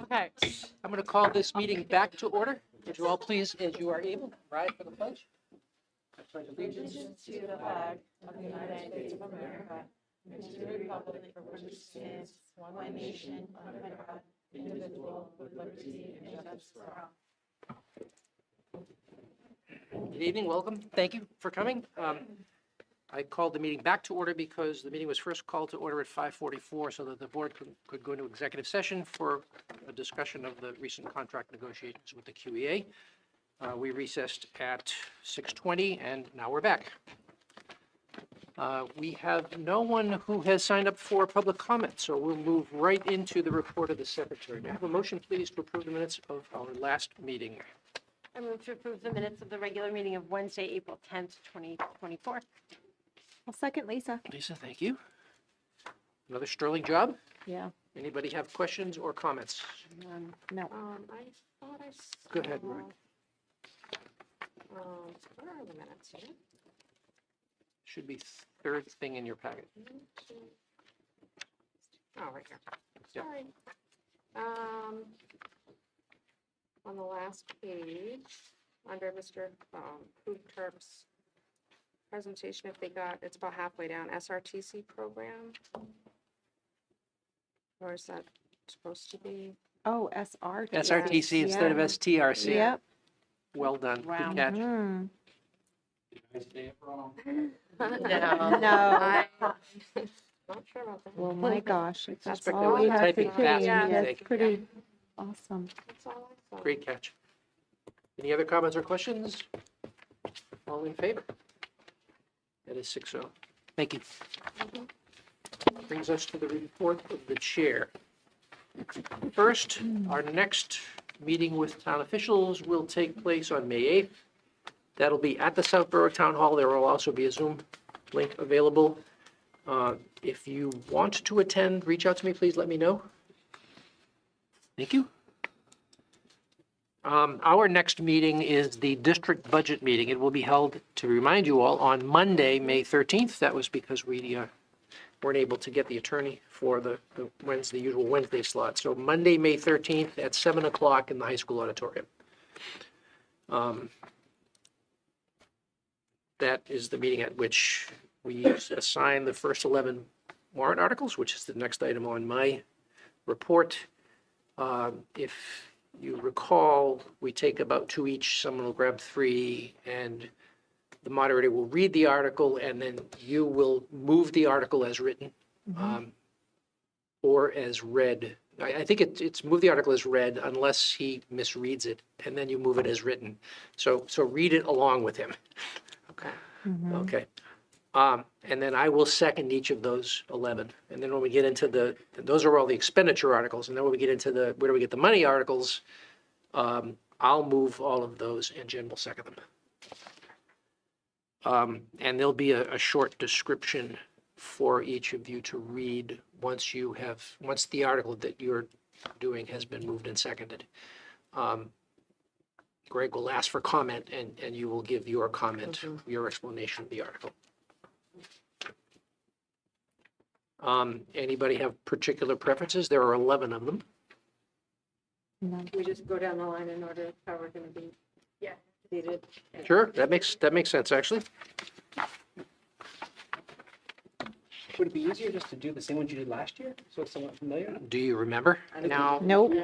Okay, I'm going to call this meeting back to order. Would you all please, as you are able, rise for the pledge? I pledge allegiance To the flag of the United States of America and to the republic for which it stands, one nation, under God, indivisible, with liberty and justice for all. Good evening, welcome. Thank you for coming. I called the meeting back to order because the meeting was first called to order at 5:44 so that the board could go into executive session for a discussion of the recent contract negotiations with the QEA. We recessed at 6:20 and now we're back. We have no one who has signed up for public comment, so we'll move right into the report of the secretary. May I have a motion, please, to approve the minutes of our last meeting? I move to approve the minutes of the regular meeting of Wednesday, April 10th, 2024. I'll second Lisa. Lisa, thank you. Another sterling job. Yeah. Anybody have questions or comments? No. I thought I saw. Go ahead, Roy. Where are the minutes here? Should be third thing in your packet. Oh, right here. Yep. Sorry. On the last page, under Mr. Terp's presentation, if they got, it's about halfway down, SRTC program. Or is that supposed to be? Oh, SRT. SRTC instead of STRC. Yep. Well done. Good Wow. catch. Mm. No. No. Not sure about that. Well, my gosh. It's Suspect that's that all was we a have to typing change. fast That's mistake. pretty awesome. That's all I saw. Great catch. Any other comments or questions? All in favor? That is 6-0. Thank you. Brings us to the report of the chair. First, our next meeting with town officials will take place on May 8th. That'll be at the Southborough Town Hall. There will also be a Zoom link available. If you want to attend, reach out to me, please let me know. Thank you. Our next meeting is the district budget meeting. It will be held, to remind you all, on Monday, May 13th. That was because we weren't able to get the attorney for the usual Wednesday slot. So Monday, May 13th at 7 o'clock in the high school auditorium. That is the meeting at which we assign the first 11 warrant articles, which is the next item on my report. If you recall, we take about 2 each. Someone will grab 3, and the moderator will read the article, and then you will move the article as written or as read. I think it's move the article as read unless he misreads it, and then you move it as written. So read it along with him. Okay. Okay. And then I will second each of those 11. And then when we get into those are all the expenditure articles. And then when we get into where do we get the money articles, I'll move all of those and Jen will second them. And there'll be a short description for each of you to read once the article that you're doing has been moved and seconded. Greg will ask for comment and you will give your comment, your explanation of the article. Anybody have particular preferences? There are 11 of them. No. We just go down the line in order of how we're going to be seated. Sure, that makes sense, actually. Would it be easier just to do the same ones you did last year, so it's somewhat familiar? Do you remember? No. Nope.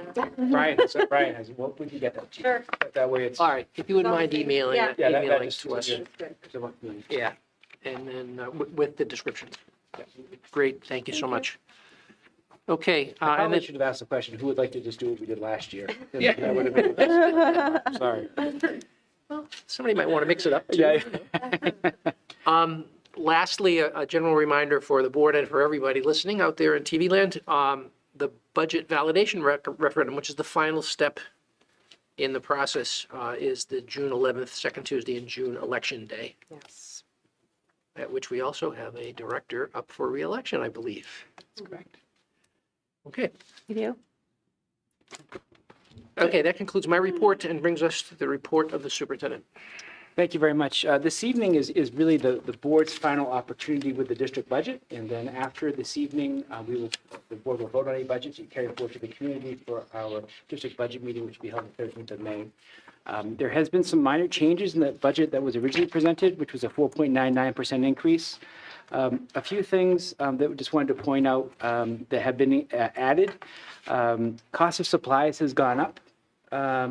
Brian has, well, we can get that. Sure. That way it's. All right, if you wouldn't mind emailing Yeah. it, Yeah, that emailing just to us. is somewhat familiar. Yeah, and then with the descriptions. Great, thank you so much. Okay, I and probably then, should have asked the question, who would like to just do what we did last year? Yeah. That would have been the best. Sorry. somebody might want to mix it up too. Lastly, a general reminder for the board and for everybody listening out there in TV land, the budget validation referendum, which is the final step in the process, is the June 11th, second Tuesday in June election day, Yes. at which we also have a director up for re-election, I believe. That's correct. Okay. You do? Okay, that concludes my report and brings us to the report of the superintendent. Thank you very much. This evening is really the board's final opportunity with the district budget. And then after this evening, the board will vote on any budgets and carry forward to the community for our district budget meeting, which will be held the 13th of May. There has been some minor changes in the budget that was originally presented, which was a 4.99% increase. A few things that we just wanted to point out that have been added. Cost of supplies has gone up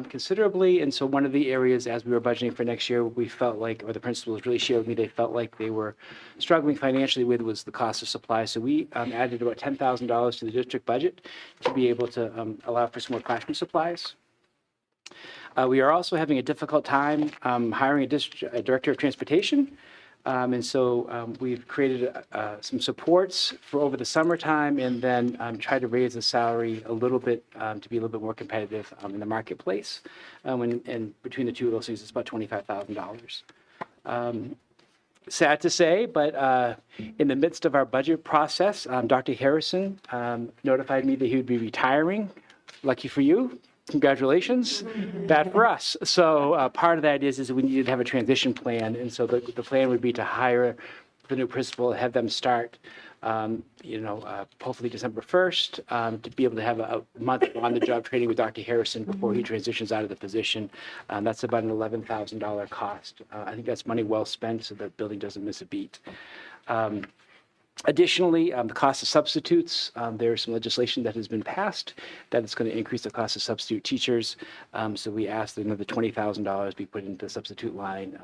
considerably, and so one of the areas as we were budgeting for next year, we felt like, or the principals really shared with me, they felt like they were struggling financially with was the cost of supplies. So we added about $10,000 to the district budget to be able to allow for some more classroom supplies. We are also having a difficult time hiring a director of transportation. And so we've created some supports for over the summertime and then tried to raise the salary a little bit to be a little bit more competitive in the marketplace. And between the two of those things, it's about $25,000. Sad to say, but in the midst of our budget process, Dr. Harrison notified me that he would be retiring. Lucky for you. Congratulations. Bad for us. So part of that is we needed to have a transition plan. And so the plan would be to hire the new principal, have them start, hopefully December 1st, to be able to have a month on the job training with Dr. Harrison before he transitions out of the position. That's about an $11,000 cost. I think that's money well spent so the building doesn't miss a beat. Additionally, the cost of substitutes, there's some legislation that has been passed that is going to increase the cost of substitute teachers. So we asked that another $20,000 be put into the substitute line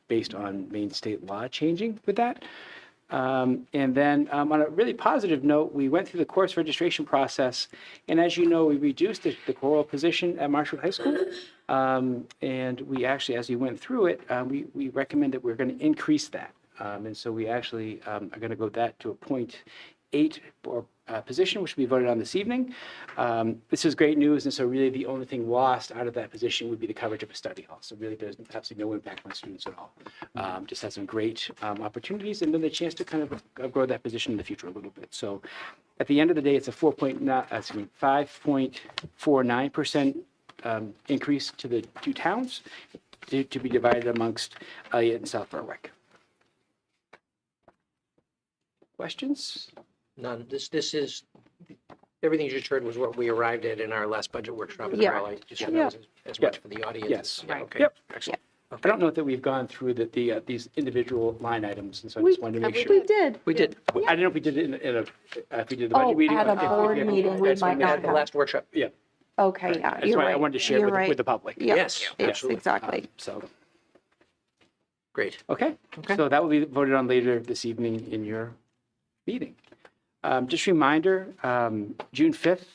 based on Maine state law changing with that. And then on a really positive note, we went through the course registration process. And as you know, we reduced the choral position at Marshwood High School. And we actually, as we went through it, we recommend that we're going to increase that. And so we actually are going to go that to a 0.8 position, which will be voted on this evening. This is great news, and so really the only thing lost out of that position would be the coverage of a study hall. So really there's absolutely no impact on students at all. Just has some great opportunities and then the chance to kind of grow that position in the future a little bit. So at the end of the day, it's a 5.49% increase to the two towns to be divided amongst Elliott and South Berwick. Questions? None. This is, everything you just heard was what we arrived at in our last budget workshop as Yeah. well. I just thought that was as much for the audience. Yes. Yeah, Right. okay. Yep. Excellent. I don't know that we've gone through these individual line items, and so I just wanted to make sure. We did. We did. I didn't know if we did it if we did the Oh, budget meeting. at a If- if- board if- meeting, we I just wanted might to not make At the sure. last workshop. Yeah. Okay, Right. yeah, That's you're why right. I wanted to share You're with right. the public. Yeah. Yes, Yes, absolutely. exactly. So, Great. okay. Okay. So that will be voted on later this evening in your meeting. Just a reminder, June 5th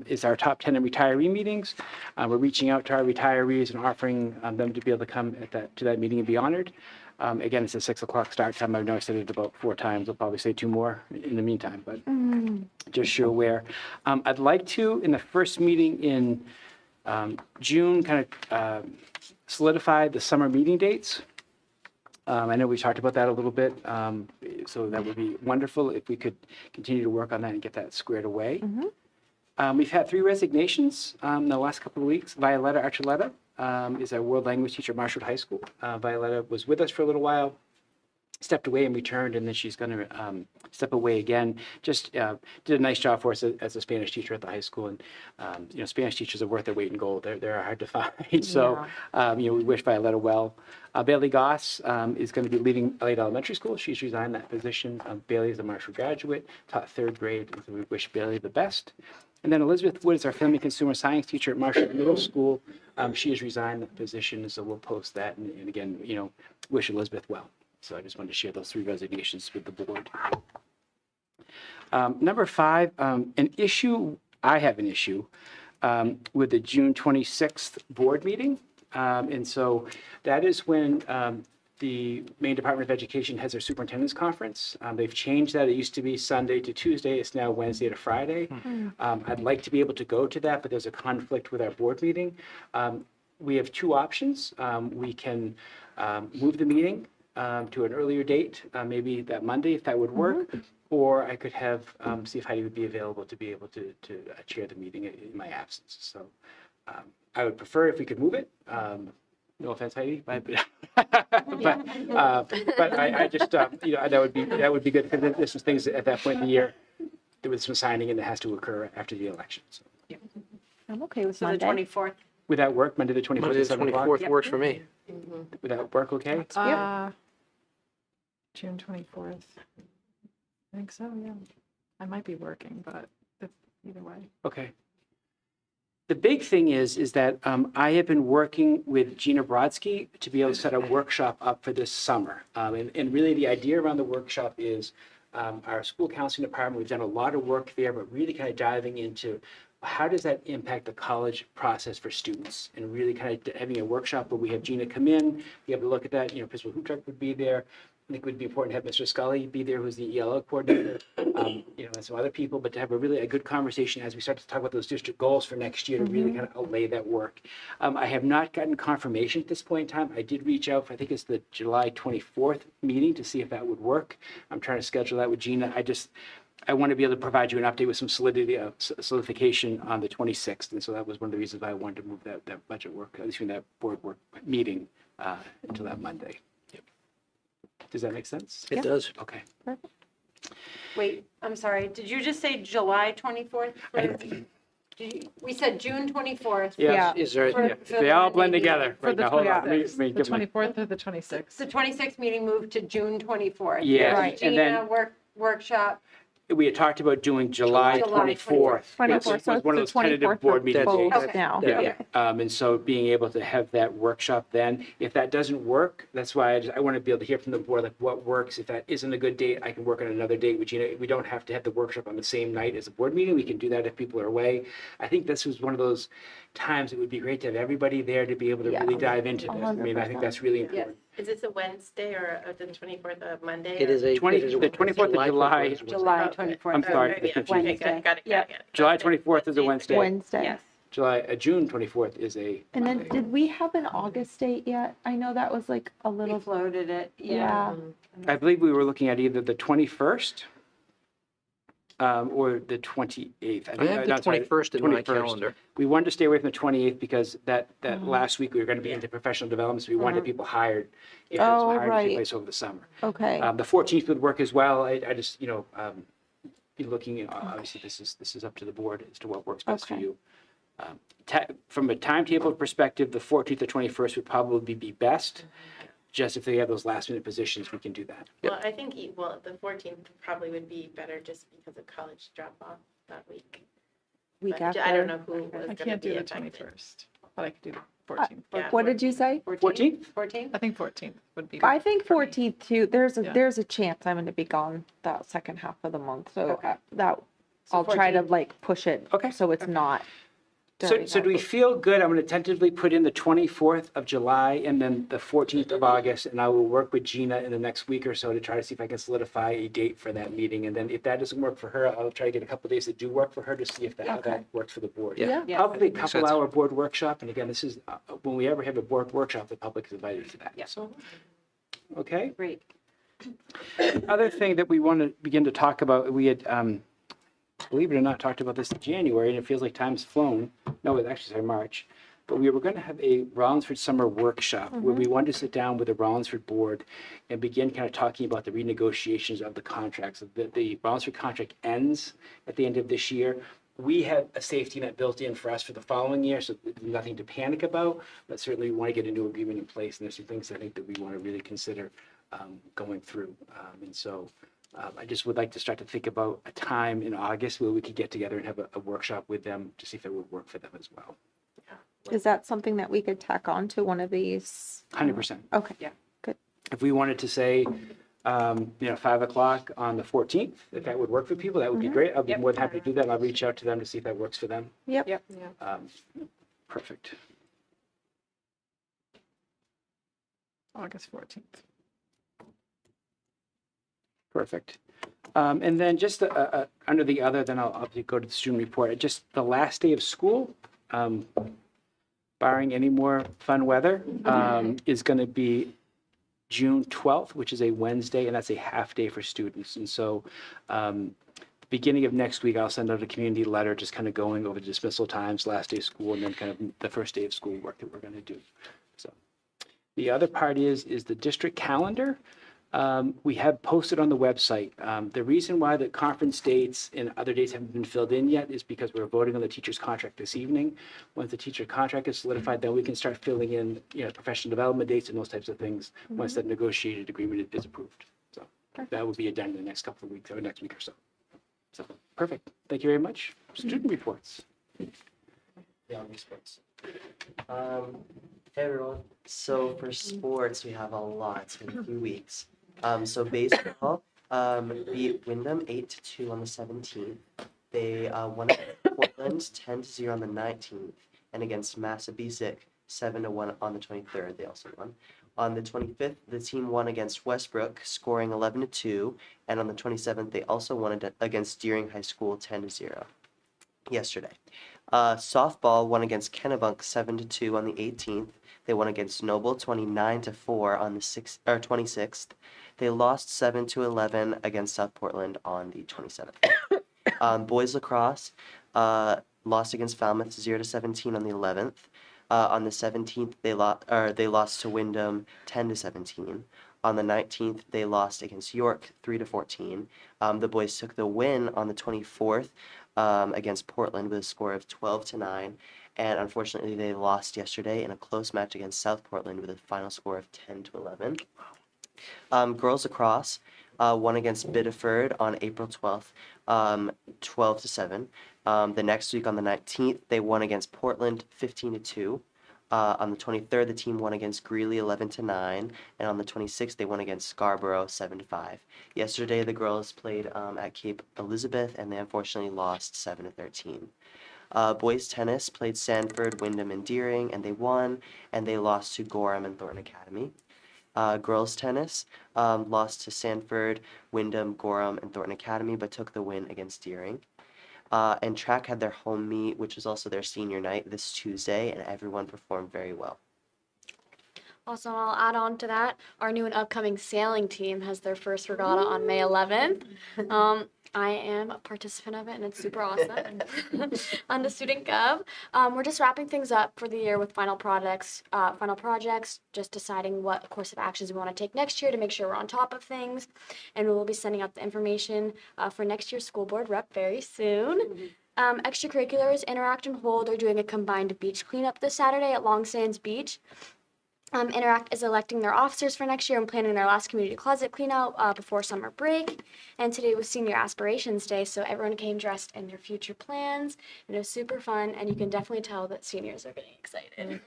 is our top 10 retiree meetings. We're reaching out to our retirees and offering them to be able to come to that meeting and be honored. Again, it's a 6 o'clock start time. I know I said it about 4 times. I'll probably say 2 more in the meantime, but just so you're aware. I'd like to, in the first meeting in June, kind of solidify the summer meeting dates. I know we talked about that a little bit, so that would be wonderful if we could continue to work on that and get that squared away. We've had 3 resignations in the last couple of weeks. Violetta Archuleta is a world language teacher at Marshwood High School. Violetta was with us for a little while, stepped away and returned, and then she's going to step away again. Just did a nice job for us as a Spanish teacher at the high school. And, Spanish teachers are worth their weight in gold. They're hard to find. So, we wish Violetta well. Bailey Goss is going to be leading Elliott Elementary School. She's resigned that position. Bailey is a Marshwood graduate, taught 3rd grade, and so we wish Bailey the best. And then Elizabeth Wood is our family consumer science teacher at Marshwood Middle School. She has resigned that position, so we'll post that. And again, wish Elizabeth well. So I just wanted to share those 3 resignations with the board. Number 5, I have an issue with the June 26th board meeting. And so that is when the Maine Department of Education has their superintendent's conference. They've changed that. It used to be Sunday to Tuesday. It's now Wednesday to Friday. I'd like to be able to go to that, but there's a conflict with our board meeting. We have 2 options. We can move the meeting to an earlier date, maybe that Monday, if that would work. Or I could have, see if Heidi would be available to be able to chair the meeting in my absence. So I would prefer if we could move it. No offense, Heidi, but I just, you know, that would be good, because there's some things at that point in the year, there was some signing and that has to occur after the election, so. I'm okay with So the Monday. 24th. Would that work, Monday the 24th Monday at the 7 o'clock? 24th Yep. works for me. Would that work okay? June 24th. I think so, yeah. I might be working, but either way. Okay. The big thing is that I have been working with Gina Brodsky to be able to set a workshop up for this summer. And really the idea around the workshop is our school counseling department, we've done a lot of work there, but really kind of diving into how does that impact the college process for students? And really kind of having a workshop where we have Gina come in, be able to look at that, you know, Principal Hooptruck would be there. I think it would be important to have Mr. Scully be there, who's the ELO coordinator, you know, and some other people, but to have a good conversation as we start to talk about those district goals for next year to really kind of lay that work. I have not gotten confirmation at this point in time. I did reach out for, I think it's the July 24th meeting to see if that would work. I'm trying to schedule that with Gina. I want to be able to provide you an update with some solidification on the 26th. And so that was one of the reasons why I wanted to move that budget work, at least that board work meeting until that Monday. Does that make sense? It does. Okay. Wait, I'm sorry. Did you just say July 24th? We said June 24th. Yeah. Is there, for- yeah. for They the all Monday blend meeting. together. For Right the now, hold on. 26th, Let me the give my- 24th or the 26th? The 26th meeting moved to June 24th. Yes, Right. and then- Gina, workshop. We had talked about doing July July 24th. 24th, which so was it's one of the those tentative 24th board of meetings. both Okay. now. Yeah, and so being able to have that workshop then, if that doesn't work, that's why I want to be able to hear from the board, like what works. If that isn't a good date, I can work on another date with Gina. We don't have to have the workshop on the same night as a board meeting. We can do that if people are away. I think this was one of those times it would be great to have everybody there to be able to Yeah. really dive into this. I mean, I think 100%. that's really Yes. important. Is this a Wednesday or the 24th of Monday? It is a. The 24th of July. 24th is Wednesday. July Okay. 24th. I'm sorry, Oh, the yeah, confusion. okay, got it. Yep. July 24th is a Wednesday. Wednesday. Yes. June 24th is a And then Monday. did we have an August date yet? I know that was like a We little, floated it. Yeah. yeah. I believe we were looking at either the 21st or the 28th. I have no, the I'm sorry, 21st in my 21st. calendar. We wanted to stay away from the 28th because that last week we were going to be into professional development, so we wanted people hired if there's Oh, some hiring to take right. place over the summer. Okay. The 14th would work as well. I just, be looking, obviously this is up to the board as to what works best for Okay. you. From a timetable perspective, the 14th or 21st would probably be best. Just if they have those last minute positions, we can do that. Well, I think, the 14th probably would be better just because of college drop off that week. Week But after. I don't know who was I going to can't be do the affected. 21st, but I could do the 14th. Yeah. What did you say? 14th? 14th? I think 14th would be. I think for me. 14th too. There's Yeah. a chance I'm going to be gone that second half of the month. So Okay. that So I'll try to 14th. like push it. Okay. So it's not. So during do we that. feel good? I'm going to tentatively put in the 24th of July and then the 14th of August, and I will work with Gina in the next week or so to try to see if I can solidify a date for that meeting. And then if that doesn't work for her, I'll try to get a couple days that do work for her to see if how Okay. that works for the board. Yeah. Yeah. Probably a Makes couple sense. hour board workshop, and again, this is, when we ever have a board workshop, the public is invited to that. Yeah. So, okay. Great. Other thing that we want to begin to talk about, we had, believe it or not, talked about this in January, and it feels like time's flown. No, it actually said March. But we were going to have a Rollinsford Summer Workshop where we wanted to sit down with the Rollinsford Board and begin kind of talking about the renegotiations of the contracts. The Rollinsford contract ends at the end of this year. We have a safety net built in for us for the following year, so there's nothing to panic about, but certainly we want to get a new agreement in place, and there's some things I think that we want to really consider going through. And so I just would like to start to think about a time in August where we could get together and have a workshop with them to see if it would work for them as well. Is that something that we could tack on to one of these? 100%. Okay. Yeah. Good. If we wanted to say, 5 o'clock on the 14th, if that would work for people, that would be great. I'll be Yep. more than happy to do that. And I'll reach out to them to see if that works for them. Yep. Yep. Perfect. August 14th. Perfect. And then just under the other, then I'll go to the student report. Just the last day of school, barring any more fun weather, is going to be June 12th, which is a Wednesday, and that's a half day for students. And so beginning of next week, I'll send out a community letter just kind of going over the dismissal times, last day of school, and then kind of the first day of school work that we're going to do. So The other part is the district calendar. We have posted on the website. The reason why the conference dates and other dates haven't been filled in yet is because we're voting on the teacher's contract this evening. Once the teacher contract is solidified, then we can start filling in, professional development dates and those types of things once that negotiated agreement is approved. So that will be done in the next couple of weeks or next week or so. So perfect. Thank you very much. Student reports. Yeah, on sports. Hey everyone. So for sports, we have a lot. It's been a few weeks. So baseball beat Wyndham 8-2 on the 17th. They won at Portland 10-0 on the 19th, and against Massabesic 7-1 on the 23rd. They also won. On the 25th, the team won against Westbrook, scoring 11-2, and on the 27th, they also won against Deering High School 10-0 yesterday. Softball won against Kennebunk 7-2 on the 18th. They won against Noble 29-4 on the 26th. They lost 7-11 against South Portland on the 27th. Boys lacrosse lost against Falmouth 0-17 on the 11th. On the 17th, they lost to Wyndham 10-17. On the 19th, they lost against York 3-14. The boys took the win on the 24th against Portland with a score of 12-9. And unfortunately, they lost yesterday in a close match against South Portland with a final score of 10-11. Girls lacrosse won against Biddeford on April 12th, 12-7. The next week on the 19th, they won against Portland 15-2. On the 23rd, the team won against Greeley 11-9, and on the 26th, they won against Scarborough 7-5. Yesterday, the girls played at Cape Elizabeth, and they unfortunately lost 7-13. Boys tennis played Sanford, Wyndham, and Deering, and they won, and they lost to Gorham and Thornton Academy. Girls tennis lost to Sanford, Wyndham, Gorham, and Thornton Academy, but took the win against Deering. And track had their home meet, which was also their senior night this Tuesday, and everyone performed very well. Also, I'll add on to that, our new and upcoming sailing team has their first regatta on May 11th. I am a participant of it, and it's super awesome. On the Student Gov, we're just wrapping things up for the year with final projects, just deciding what course of actions we want to take next year to make sure we're on top of things. And we will be sending out the information for next year's school board rep very soon. Extracurriculars, Interact and Hold are doing a combined beach cleanup this Saturday at Long Sands Beach. Interact is electing their officers for next year and planning their last community closet cleanout before summer break. And today was Senior Aspirations Day, so everyone came dressed in their future plans. And it was super fun, and you can definitely tell that seniors are getting excited.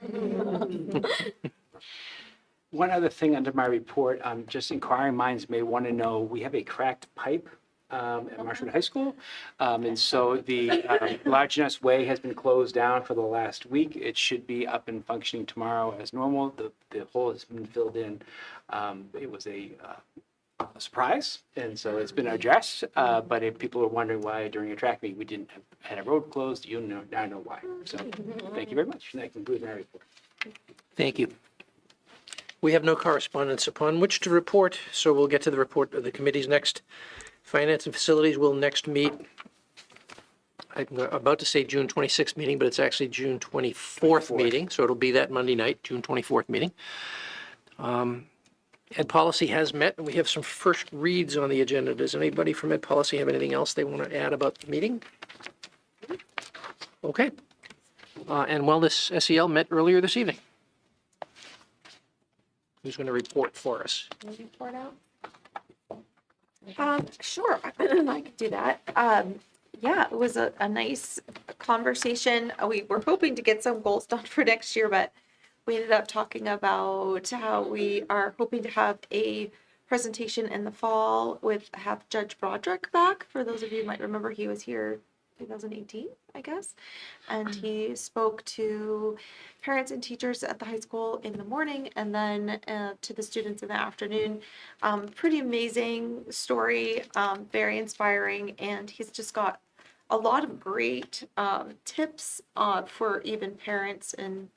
One other thing under my report, just inquiring minds may want to know, we have a cracked pipe at Marshwood High School. And so the Large Nest Way has been closed down for the last week. It should be up and functioning tomorrow as normal. The hole has been filled in. It was a surprise, and so it's been addressed. But if people are wondering why during a track meet we didn't had a road closed, you now know why. So thank you very much. And that concludes my report. Thank you. We have no correspondence upon which to report, so we'll get to the report of the committees next. Finance and Facilities will next meet, I'm about to say June 26th meeting, but it's actually June 24th meeting, so it'll be that Monday night, June 24th meeting. Ed Policy has met, and we have some first reads on the agenda. Does anybody from Ed Policy have anything else they want to add about the meeting? Okay. And Wellness SEL met earlier this evening. Who's going to report for us? Report out. Sure, I could do that. Yeah, it was a nice conversation. We were hoping to get some goals done for next year, but we ended up talking about how we are hoping to have a presentation in the fall have Judge Broderick back. For those of you who might remember, he was here 2018, I guess. And he spoke to parents and teachers at the high school in the morning and then to the students in the afternoon. Pretty amazing story, very inspiring. And he's just got a lot of great tips for even parents and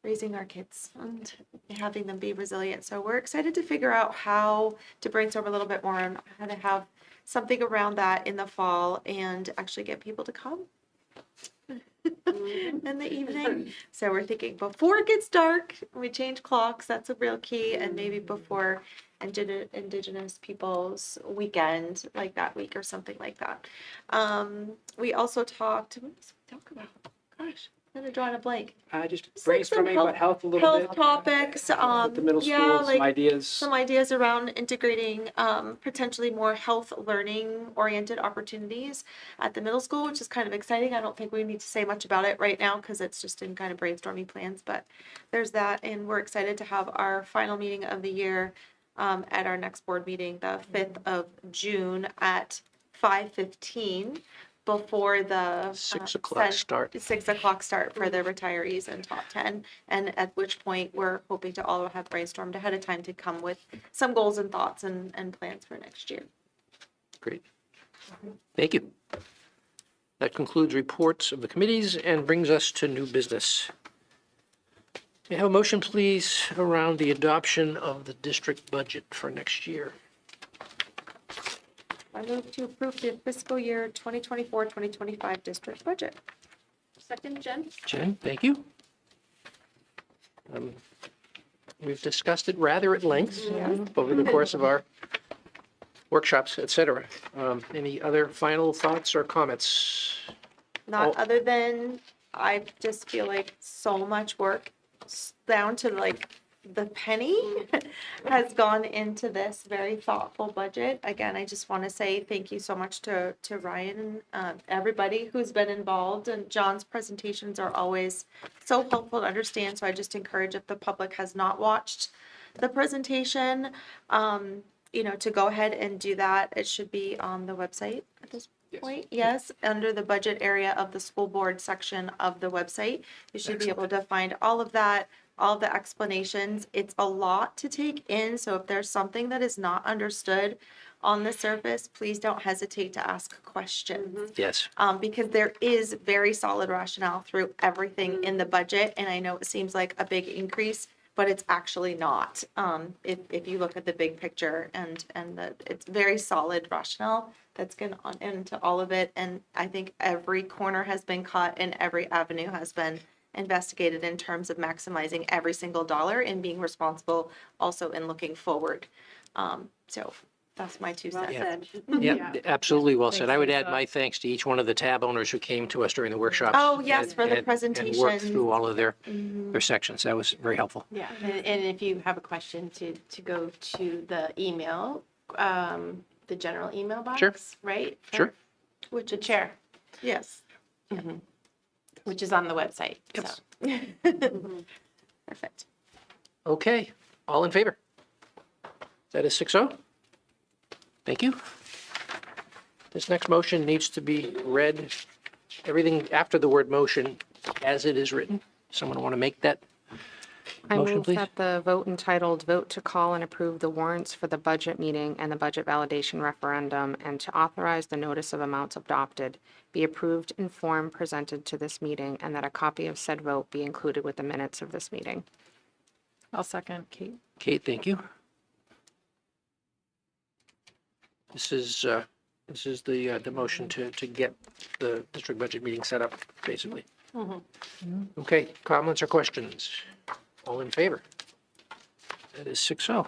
raising our kids and having them be resilient. So we're excited to figure out how to brainstorm a little bit more on how to have something around that in the fall and actually get people to come. in the evening. So we're thinking before it gets dark, we change clocks. That's a real key. And maybe before Indigenous Peoples Weekend, like that week or something like that. We also talked, what did we talk about? Gosh, I'm gonna draw a blank. Just Just like some brainstorming about health a little bit. Health topics, With the middle yeah, school, some like ideas. some ideas around integrating potentially more health learning oriented opportunities at the middle school, which is kind of exciting. I don't think we need to say much about it right now because it's just in kind of brainstorming plans, but there's that. And we're excited to have our final meeting of the year at our next board meeting, the 5th of June at 5:15 before the 6 o'clock start. 6 o'clock start for the retirees and top 10. And at which point we're hoping to all have brainstormed ahead of time to come with some goals and thoughts and plans for next year. Great. Thank you. That concludes reports of the committees and brings us to new business. May I have a motion, please, around the adoption of the district budget for next year? I move to approve the fiscal year 2024-2025 district budget. Second, Jen? Jen, thank you. We've discussed it rather at length over the course of our workshops, et cetera. Any other final thoughts or comments? Not Oh. other than I just feel like so much work down to like the penny has gone into this very thoughtful budget. Again, I just want to say thank you so much to Ryan and everybody who's been involved, and John's presentations are always so helpful to understand. So I just encourage, if the public has not watched the presentation, to go ahead and do that. It should be on the website at this point. Yes, under the budget area of the school board section of the website. You should be able to find all of that, all the explanations. It's a lot to take in, so if there's something that is not understood on the surface, please don't hesitate to ask questions. Yes. Because there is very solid rationale through everything in the budget, and I know it seems like a big increase, but it's actually not. If you look at the big picture and it's very solid rationale that's gone on into all of it, and I think every corner has been cut and every avenue has been investigated in terms of maximizing every single dollar and being responsible also in looking forward. So that's my 2 cents. Yeah. Yeah. Yeah, absolutely well said. Thanks, I would add Lisa. my thanks to each one of the tab owners who came to us during the workshops. Oh, yes, for the and presentation. worked through all of their Mhm. sections. That was very helpful. Yeah, and if you have a question, to go to the email, the general email box. Sure. Right? Sure. Which The is, chair, yes. which is on the website, Yep. so. Perfect. Okay, all in favor? That is 6-0. Thank you. This next motion needs to be read, everything after the word motion as it is written. Someone want to make that I motion, move please? that the vote entitled "Vote to Call and Approve the Warrants for the Budget Meeting and the Budget Validation Referendum and to Authorize the Notice of Amounts Adopted" be approved in form presented to this meeting, and that a copy of said vote be included with the minutes of this meeting. I'll second Kate. Kate, thank you. This is the motion to get the district budget meeting set up, basically. Okay, comments or questions? All in favor? That is 6-0.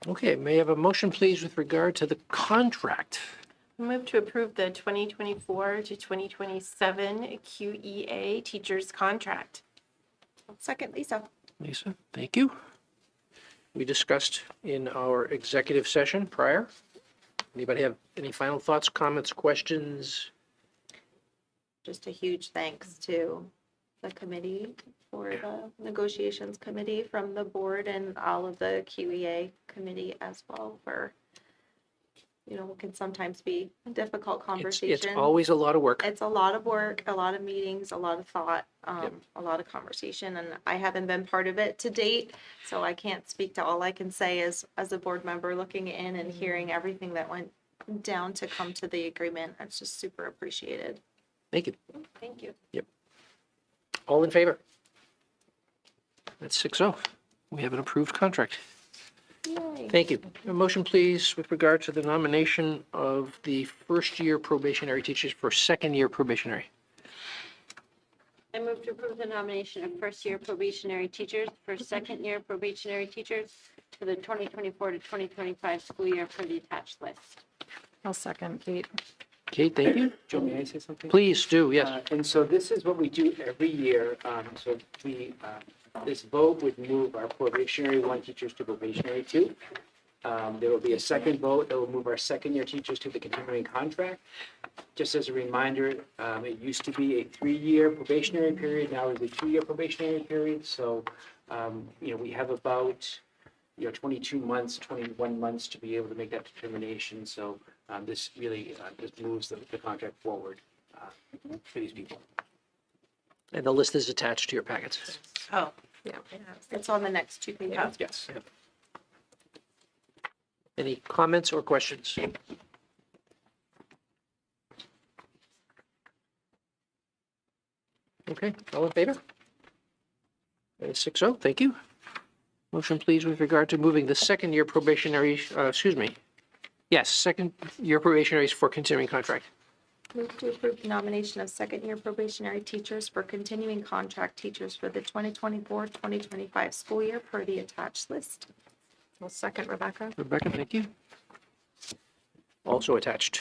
Okay, may I have a motion, please, with regard to the contract? Move to approve the 2024 to 2027 QEA teachers contract. Second, Lisa. Lisa, thank you. We discussed in our executive session prior. Anybody have any final thoughts, comments, questions? Just a huge thanks to the committee for the negotiations committee from the board and all of the QEA committee as well for, what can sometimes be a difficult conversation. It's always a lot of work. It's a lot of work, a lot of meetings, a lot of thought, Yep. a lot of conversation, and I haven't been part of it to date, so I can't speak to all I can say as a board member looking in and hearing everything that went down to come to the agreement. It's just super appreciated. Thank you. Thank you. All in favor? That's 6-0. We have an approved contract. Thank you. A motion, please, with regard to the nomination of the first-year probationary teachers for second-year probationary. I move to approve the nomination of first-year probationary teachers for second-year probationary teachers for the 2024 to 2025 school year for the attached list. I'll second, Kate. Kate, thank you. Joe, may I say something? Please do, yes. And so this is what we do every year. So we, this vote would move our probationary 1 teachers to probationary 2. There will be a second vote that will move our second-year teachers to the continuing contract. Just as a reminder, it used to be a 3-year probationary period, now it's a 2-year probationary period. So, we have about, 22 months, 21 months to be able to make that determination. So this really just moves the contract forward for these people. And the list is attached to your packets. Oh, Yeah. It's on the next 2 pages. Yes. Any comments or questions? Okay, all in favor? That is 6-0, thank you. Motion, please, with regard to moving the second-year probationary, Yes, second-year probationaries for continuing contract. Move to approve the nomination of second-year probationary teachers for continuing contract teachers for the 2024-2025 school year per the attached list. I'll second, Rebecca. Rebecca, thank you. Also attached.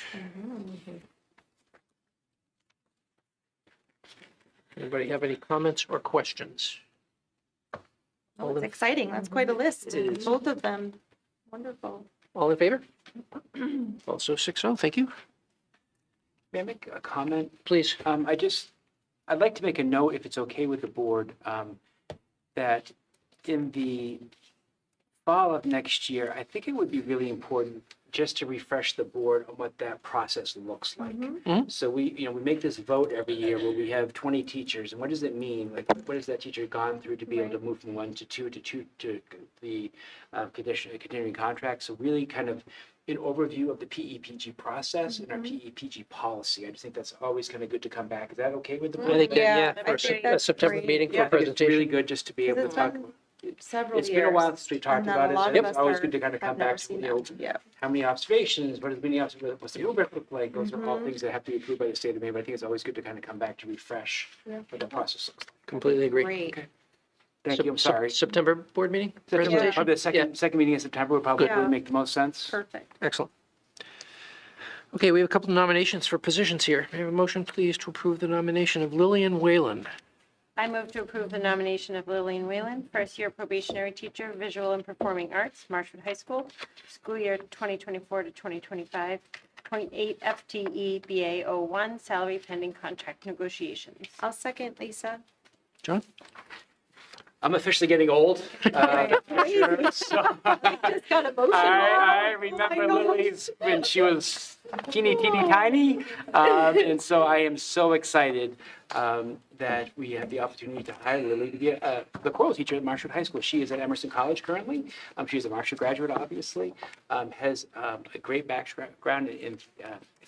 Anybody have any comments or questions? Oh, it's exciting. That's quite a list. It is. Both of them. Wonderful. All in favor? Also 6-0, thank you. May I make a comment? Please. I'd like to make a note, if it's okay with the board, that in the fall of next year, I think it would be really important just to refresh the board on what that process looks like. So we make this vote every year where we have 20 teachers, and what does it mean? Like, what has that teacher gone through to be able to move from 1 to 2 to the continuing contract? So really kind of an overview of the PEPG process and our PEPG policy. I just think that's always kind of good to come back. Is that okay with the board? I think, Yeah, yeah, I for think a that's September great. meeting for Yeah, I think it's really presentation. good just to be able to It's talk. been several years. It's been a while since we talked and about a it, lot so of it's us always good to kind of have come never back to, seen you know, that. Yeah. how many observations, what what's the rubric look like? Those are all things that have to be approved by the state of Maine, but I think it's always good to kind of come back to refresh Yeah. what the process looks like. Completely agree. Great. Okay. Thank you, I'm sorry. September board meeting? September, Presentation? probably the second meeting in September would probably Yeah. make the most sense. Perfect. Excellent. Okay, we have a couple of nominations for positions here. May I have a motion, please, to approve the nomination of Lillian Whalen? I move to approve the nomination of Lillian Whalen, first-year probationary teacher, visual and performing arts, Marshwood High School, school year 2024 to 2025, 0.8 FTE BA 01, salary pending contract negotiations. I'll second, Lisa. John? I'm officially getting old. For sure, so Just got emotional. I remember Lily's when she was teeny tiny. And so I am so excited that we have the opportunity to hire Lily to be the choral teacher at Marshwood High School. She is at Emerson College currently. She's a Marshwood graduate, obviously, has a great background in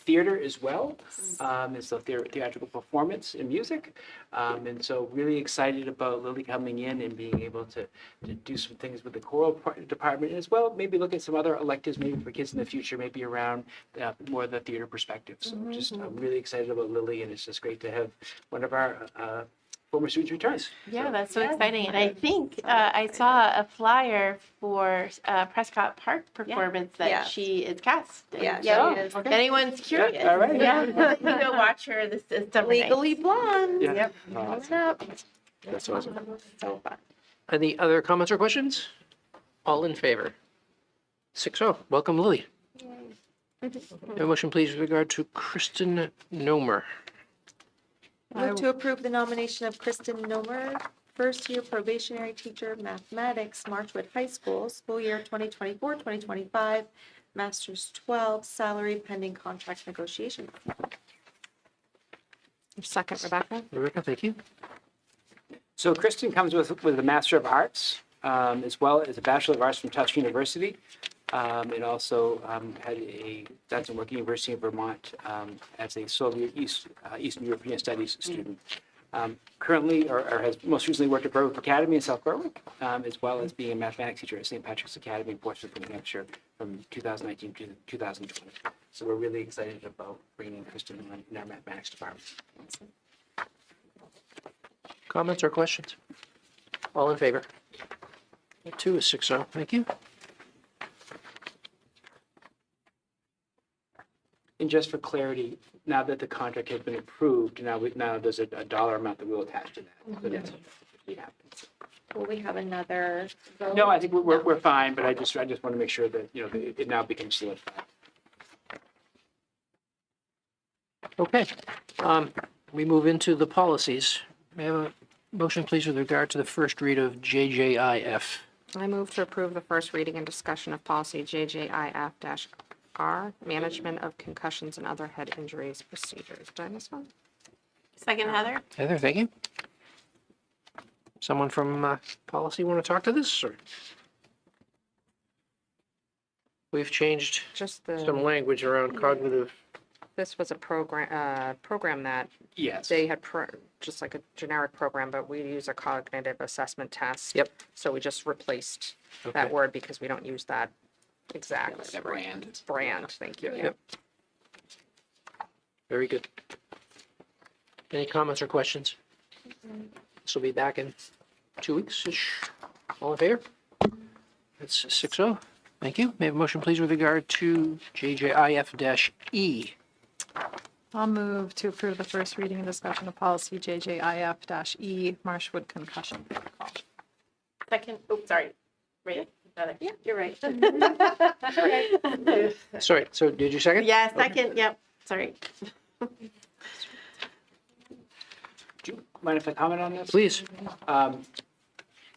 theater as well, and so theatrical performance and music. And so really excited about Lily coming in and being able to do some things with the choral department as well, maybe look at some other electives maybe for kids in the future, maybe around more of the theater perspective. So just I'm really excited about Lily, and it's just great to have one of our former students return. yeah, that's so exciting. And I think I saw a flyer for Prescott Park performance that Yeah. she is cast. in. Yeah, So she is. if anyone's curious, all right. yeah, you can go watch her this summer night. Legally Blonde. Yeah. Yep. Coming up. That's awesome. So fun. Any other comments or questions? All in favor? 6-0. Welcome, Lily. A motion, please, with regard to Kristen Nomer. Move to approve the nomination of Kristen Nomer, first-year probationary teacher, mathematics, Marchwood High School, school year 2024, 2025, Masters 12, salary pending contract negotiation. Second, Rebecca. Rebecca, thank you. So Kristen comes with a Master of Arts, as well as a Bachelor of Arts from Tufts University, and also done some work at University of Vermont as a Soviet Eastern European Studies student. currently or has most recently worked at Berwick Academy in South Berwick, as well as being a mathematics teacher at St. Patrick's Academy in Portsmouth, New Hampshire from 2019 to 2020. So we're really excited about bringing Kristen on in our mathematics department. Comments or questions? All in favor? That too is 6-0. Thank you. And just for clarity, now that the contract has been approved, now there's a dollar amount that will attach to that. So that's what happens. Will we have another vote? No, I think we're fine, but I just want to make sure that, you know, it now becomes solidified. Okay. We move into the policies. May I have a motion, please, with regard to the first read of JJIF? I move to approve the first reading and discussion of policy JJIF-R, management of concussions and other head injuries procedures. Did I miss one? Second, Heather? Heather, thank you. Someone from policy want to talk to this, or? We've changed Just some the, language around cognitive. this was a program that Yes. they had, just like a generic program, but we use a cognitive assessment test. Yep. So we just replaced Okay. that word because we don't use that exact That brand. brand. Thank you. Yep. Very good. Any comments or questions? This will be back in 2 weeks-ish. All in favor? That's 6-0. Thank you. May I have a motion, please, with regard to JJIF-E? I'll move to approve the first reading and discussion of policy JJIF-E, Marshwood concussion protocol. Second, oh, sorry. Right? Heather? Yeah, you're right. Sorry, so did you second? Yeah, Okay. second, yep, sorry. Do you mind if I comment on this? Please.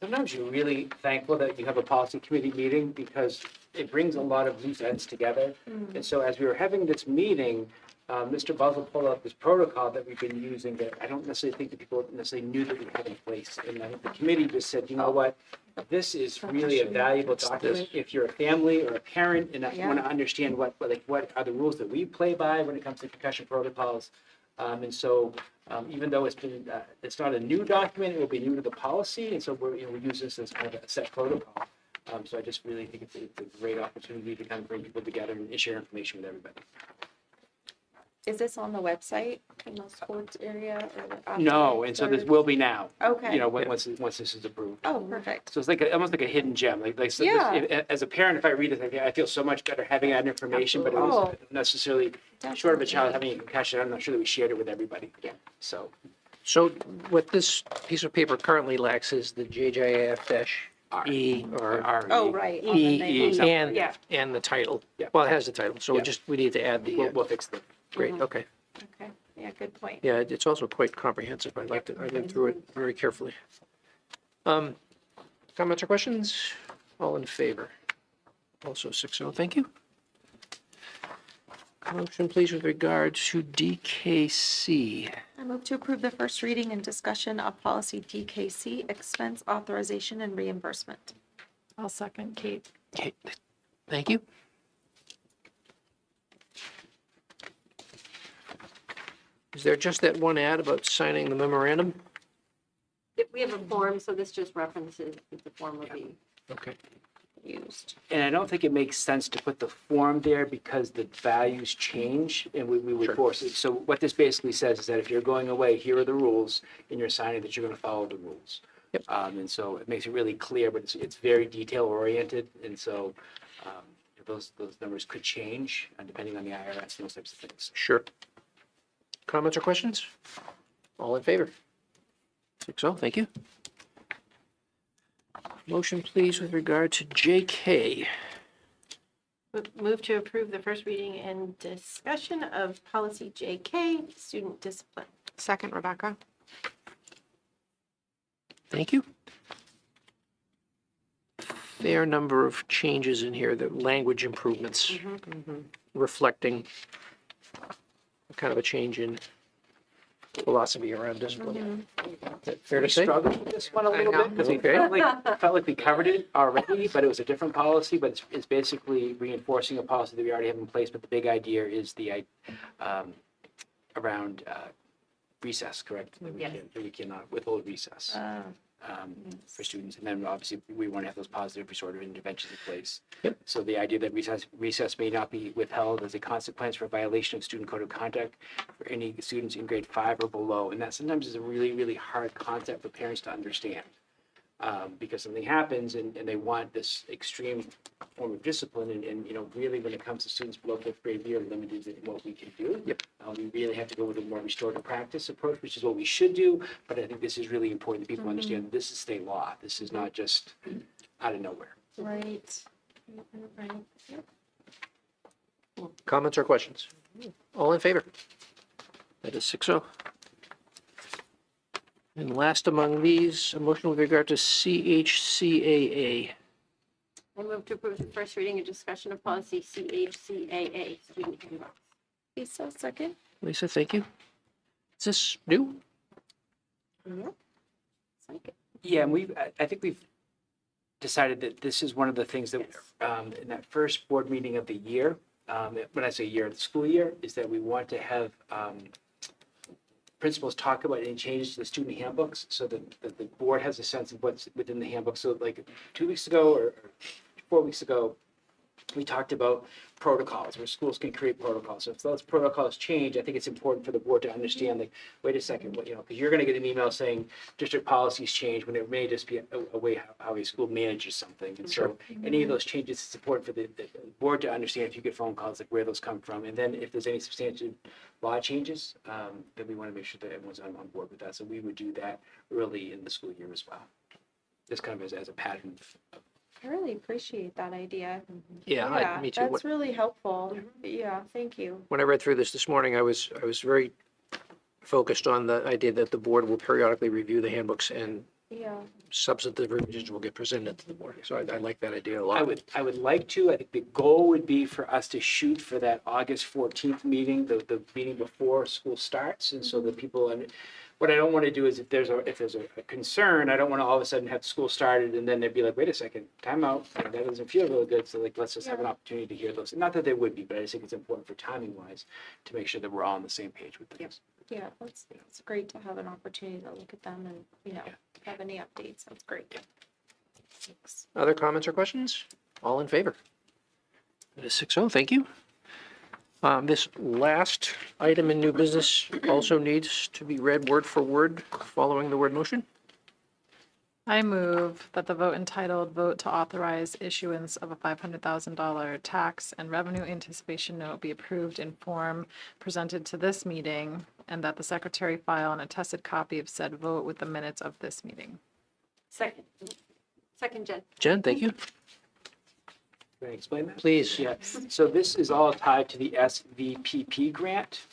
Sometimes you're really thankful that you have a policy committee meeting because it brings a lot of loose ends together. And so as we were having this meeting, Mr. Buzzell pulled up this protocol that we've been using that I don't necessarily think that people necessarily knew that we had in place. And I think the committee just said, you know what? This is really a valuable document if you're a family or a parent and want to understand what are the rules that we play by when it comes to concussion protocols. And so even though it's not a new document, it will be new to the policy. And so we use this as kind of a set protocol. So I just really think it's a great opportunity to kind of bring people together and share information with everybody. Is this on the website in the sports area or? No, and so this will be now, Okay. you know, once this is approved. Oh, perfect. So it's like almost like a hidden gem. So Yeah. as a parent, if I read it, I feel so much better having that information, but it was Absolutely. necessarily short of a child having a concussion. I'm not sure that we shared it with everybody. So So what this piece of paper currently lacks is the JJIF-E or our Oh, right. on the E name. and, Yeah. and the title. Yeah. Well, it has the title, so Yeah. we need to add the, we'll fix them. great, okay. Okay, yeah, good point. Yeah, it's also quite comprehensive. I went through it very carefully. Comments or questions? All in favor? Also 6-0, thank you. Motion, please, with regard to DKC. I move to approve the first reading and discussion of policy DKC, expense authorization and reimbursement. I'll second Kate. Okay, thank you. Is there just that one ad about signing the memorandum? We have a form, so this just references that the form will be Okay. used. And I don't think it makes sense to put the form there because the values change and we would Sure. force it. So what this basically says is that if you're going away, here are the rules and you're signing that you're going to follow the rules. Yep. And so it makes it really clear, but it's very detail oriented. And so those numbers could change depending on the IRS and those types of things. Sure. Comments or questions? All in favor? 6-0, thank you. Motion, please, with regard to JK. Move to approve the first reading and discussion of policy JK, student discipline. Second, Rebecca. Thank you. Fair number of changes in here, the language improvements reflecting kind of a change in philosophy around discipline. Is that fair to We say? struggled with this one a little I know. bit because we Okay. felt like we covered it already, but it was a different policy, but it's basically reinforcing a policy that we already have in place. But the big idea is the around recess, correct? That we Yes. that we cannot withhold recess for students. And then obviously we want to have those positive sort of interventions in place. Yep. So the idea that recess may not be withheld as a consequence for violation of student code of conduct for any students in grade 5 or below. And that sometimes is a really, really hard concept for parents to understand. Because something happens and they want this extreme form of discipline and really when it comes to students below 5th grade, we are limited in what we can do. Yep. We really have to go with a more restorative practice approach, which is what we should do, but I think this is really important that people understand this is state law. This is not just out of nowhere. Right. Right. Comments or questions? All in favor? That is 6-0. And last among these, a motion with regard to CHCAA. I move to approve the first reading and discussion of policy CHCAA, student inbox. Lisa, second. Lisa, thank you. Is this new? Yeah, and I think we've decided that this is one of the things that, in that first board meeting of the year, when I say year, the school year, is that we want to have principals talk about any changes to the student handbooks so that the board has a sense of what's within the handbook. So like 2 weeks ago or 4 weeks ago, we talked about protocols where schools can create protocols. So if those protocols change, I think it's important for the board to understand, like, wait a second, because you're going to get an email saying district policies change when it may just be a way how a school manages something. And so any of those changes, it's important for the board to understand if you get phone calls, like where those come from. And then if there's any substantial law changes, then we want to make sure that everyone's on board with that. So we would do that early in the school year as well. Just kind of as a pattern of I really appreciate that idea. Yeah, me too. That's really helpful. Yeah, thank you. When I read through this morning, I was very focused on the idea that the board will periodically review the handbooks and Yeah. substantive revisions will get presented to the board. So I like that idea a lot. I would like to. I think the goal would be for us to shoot for that August 14th meeting, the meeting before school starts, and so that people. What I don't want to do is if there's a concern, I don't want to all of a sudden have school started and then they'd be like, wait a second, time out. That doesn't feel really good. So like, let's just have an opportunity to hear those. Not that they would be, but I just think it's important for timing wise to make sure that we're all on the same page with things. Yeah, it's great to have an opportunity to look at them and, have any updates. That's great. Thanks. Other comments or questions? All in favor? That is 6-0, thank you. This last item in new business also needs to be read word for word following the word motion. I move that the vote entitled Vote to Authorize Issuance of a $500,000 Tax and Revenue Anticipation Note be approved in form presented to this meeting, and that the secretary file an attested copy of said vote with the minutes of this meeting. Second, Jen. Jen, thank you. Can I explain that? Please. Yeah, so this is all tied to the SVPP grant.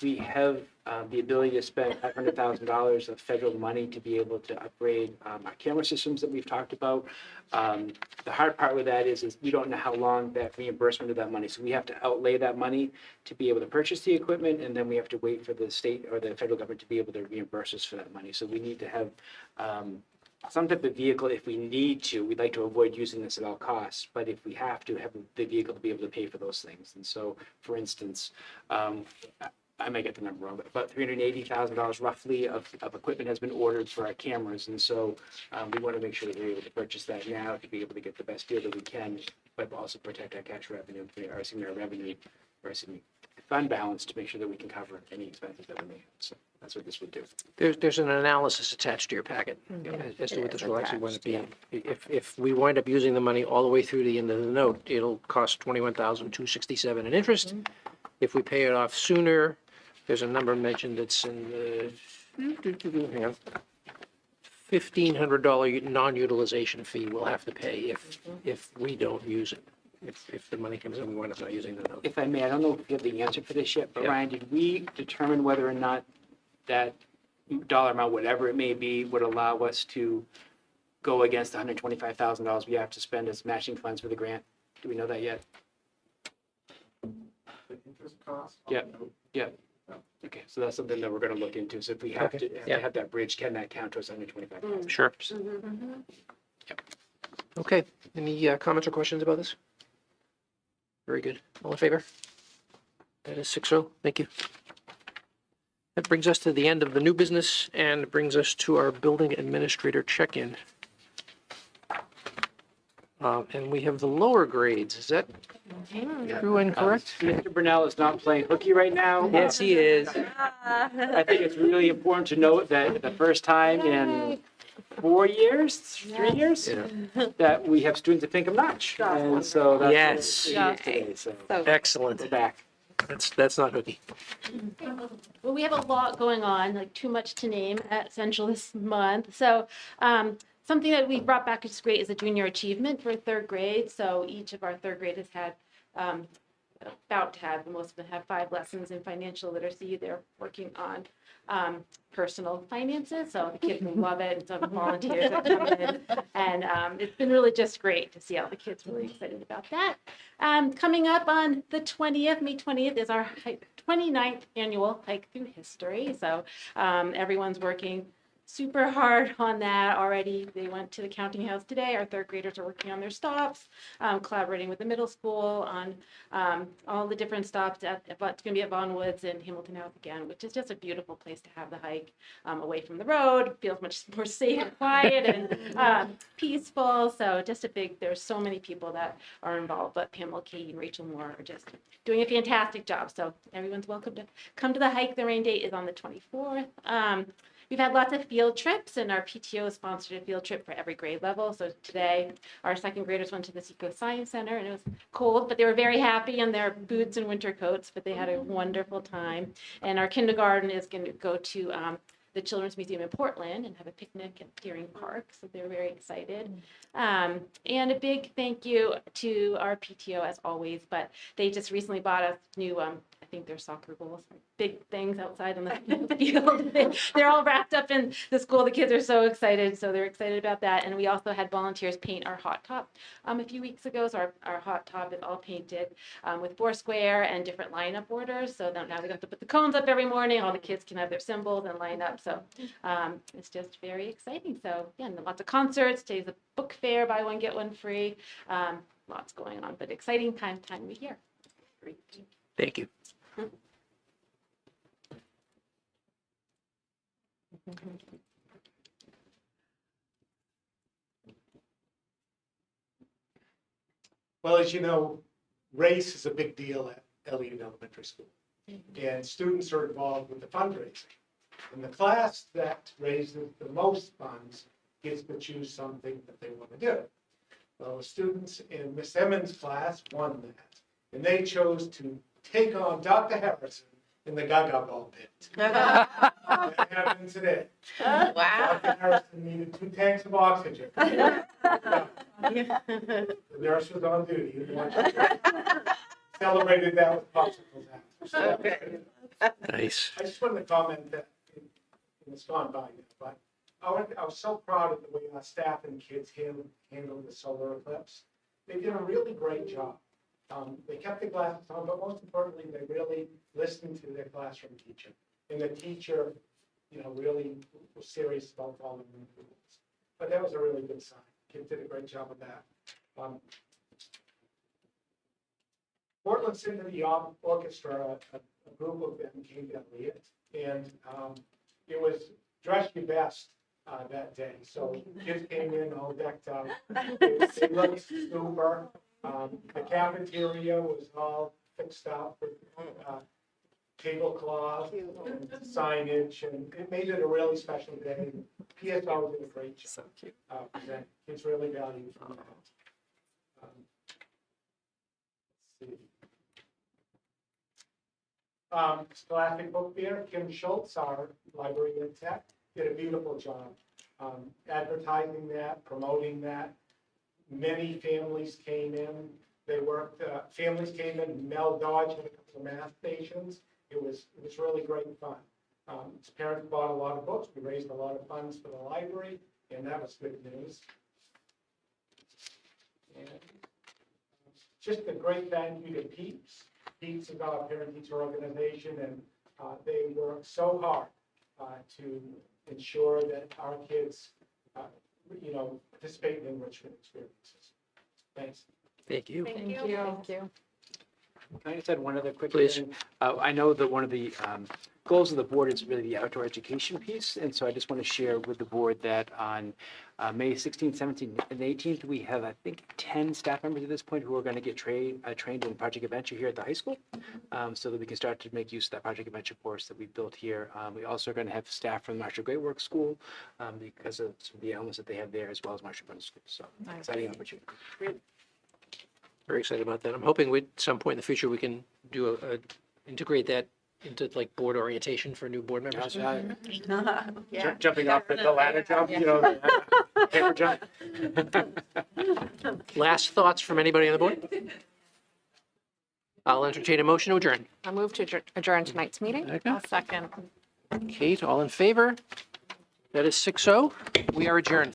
We have the ability to spend $500,000 of federal money to be able to upgrade our camera systems that we've talked about. The hard part with that is we don't know how long that reimbursement of that money. So we have to outlay that money to be able to purchase the equipment, and then we have to wait for the state or the federal government to be able to reimburse us for that money. So we need to have some type of vehicle if we need to. We'd like to avoid using this at all costs, but if we have to, have the vehicle to be able to pay for those things. And so, for instance, I may get the number wrong, but about $380,000 roughly of equipment has been ordered for our cameras. And so we want to make sure that we're able to purchase that now to be able to get the best deal that we can, but also protect our cash revenue, our revenue, fund balance to make sure that we can cover any expenses that we may have. So that's what this would do. There's an analysis attached to your packet as to what this will actually wind up being. If we wind up using the money all the way through the end of the note, it'll cost $21,267 in interest. If we pay it off sooner, there's a number mentioned that's in the, hang on, $1,500 non-utilization fee we'll have to pay if we don't use it. If the money comes in, we wind up not using the note. If I may, I don't know if you have the answer for this yet, but Yeah. Ryan, did we determine whether or not that dollar amount, whatever it may be, would allow us to go against the $125,000 we have to spend as matching funds for the grant? Do we know that yet? Yeah, yeah. Okay, so that's something that we're going to look into. So if we have Okay, to yeah. have that bridge, can that count towards $125,000? Sure. Okay, any comments or questions about this? Very good. All in favor? That is 6-0, thank you. That brings us to the end of the new business and brings us to our building administrator check-in. And we have the lower grades. Is that true and correct? Mr. Brunel is not playing hooky right now. Yes, he is. I think it's really important to note that the first time in 4 years, 3 years, Yeah. that we have students at Pinkham Notch. And so that's Yes. what it is today, so Excellent. we're back. That's not hooky. Well, we have a lot going on, like too much to name at Central this month. So something that we brought back, which is great, is a junior achievement for third grade. So each of our third graders had most of them have 5 lessons in financial literacy. They're working on personal finances, so the kids love it. Some volunteers have come in, and it's been really just great to see all the kids really excited about that. Coming up on the 20th, May 20th, is our 29th annual Hike Through History. So everyone's working super hard on that already. They went to the counting house today. Our third graders are working on their stops, collaborating with the middle school on all the different stops. It's going to be at Vaughan Woods and Hamilton House again, which is just a beautiful place to have the hike away from the road. Feels much more safe and quiet and peaceful. So just there's so many people that are involved, but Pamela Kay and Rachel Moore are just doing a fantastic job. So everyone's welcome to come to the hike. The rain date is on the 24th. We've had lots of field trips, and our PTO sponsored a field trip for every grade level. So today, our second graders went to the Seco Science Center, and it was cold, but they were very happy in their boots and winter coats, but they had a wonderful time. And our kindergarten is going to go to the Children's Museum in Portland and have a picnic at Deering Park, so they're very excited. And a big thank you to our PTO, as always, but they just recently bought us new I think they're soccer goals, big things outside on the field. They're all wrapped up in the school. The kids are so excited, so they're excited about that. And we also had volunteers paint our hot top a few weeks ago. So our hot top is all painted with Foursquare and different lineup orders. So now we don't have to put the cones up every morning. All the kids can have their symbols and line up. So it's just very exciting. So yeah, and lots of concerts. Today's a book fair, buy one, get one free. Lots going on, but exciting time of year. Great. Thank you. Well, as you know, race is a big deal at Elliott Elementary School, and students are involved with the fundraising. And the class that raises the most funds gets to choose something that they want to do. Well, the students in Miss Emmons' class won that, and they chose to take on Dr. Harrison in the Gaga Ball pit. That happened today. Wow. Dr. Harrison needed 2 tanks of oxygen. The nurse was on duty. He celebrated that with popsicles after. Okay. Nice. I just wanted to comment that it's gone by now, but I was so proud of the way our staff and kids handled the solar eclipse. They did a really great job. They kept the glasses on, but most importantly, they really listened to their classroom teacher. And the teacher, really was serious about following the rules. But that was a really good sign. Kids did a great job of that. Portland Symphony Orchestra, a group of them came to Elliott, and it was dress your best that day. So kids came in all decked out. They looked super. The cafeteria was all fixed up with tablecloth and signage, and it made it a really special day. PSO did a great job. So cute. Presenting. Kids really valued from that. Let's see. Scholastic Book Fair, Kim Schultz, our library and tech, did a beautiful job advertising that, promoting that. Many families came in. They worked. Families came in. Mel Dodge had a couple of math stations. It was really great fun. His parents bought a lot of books. We raised a lot of funds for the library, and that was good news. And just a great thank you to Peeps. Peeps is our parent-teacher organization, and they work so hard to ensure that our kids, participate in enrichment experiences. Thanks. Thank you. Thank you. Thank you. Can I just add one other quick Please. thing? I know that one of the goals of the board is really the outdoor education piece, and so I just want to share with the board that on May 16th, 17th, and 18th, we have, I think, 10 staff members at this point who are going to get trained in Project Adventure here at the high school, so that we can start to make use of that Project Adventure course that we built here. We also are going to have staff from Marshall Great Works School because of some of the elements that they have there, as well as Marshall Brothers School. So, exciting opportunity. Very excited about that. I'm hoping at some point in the future, we can do integrate that into like board orientation for new board members. Jumping off the ladder jump, paper jump. Last thoughts from anybody on the board? I'll entertain a motion to adjourn. I'll move to adjourn tonight's meeting. I'll second. Kate, all in favor? That is 6-0. We are adjourned.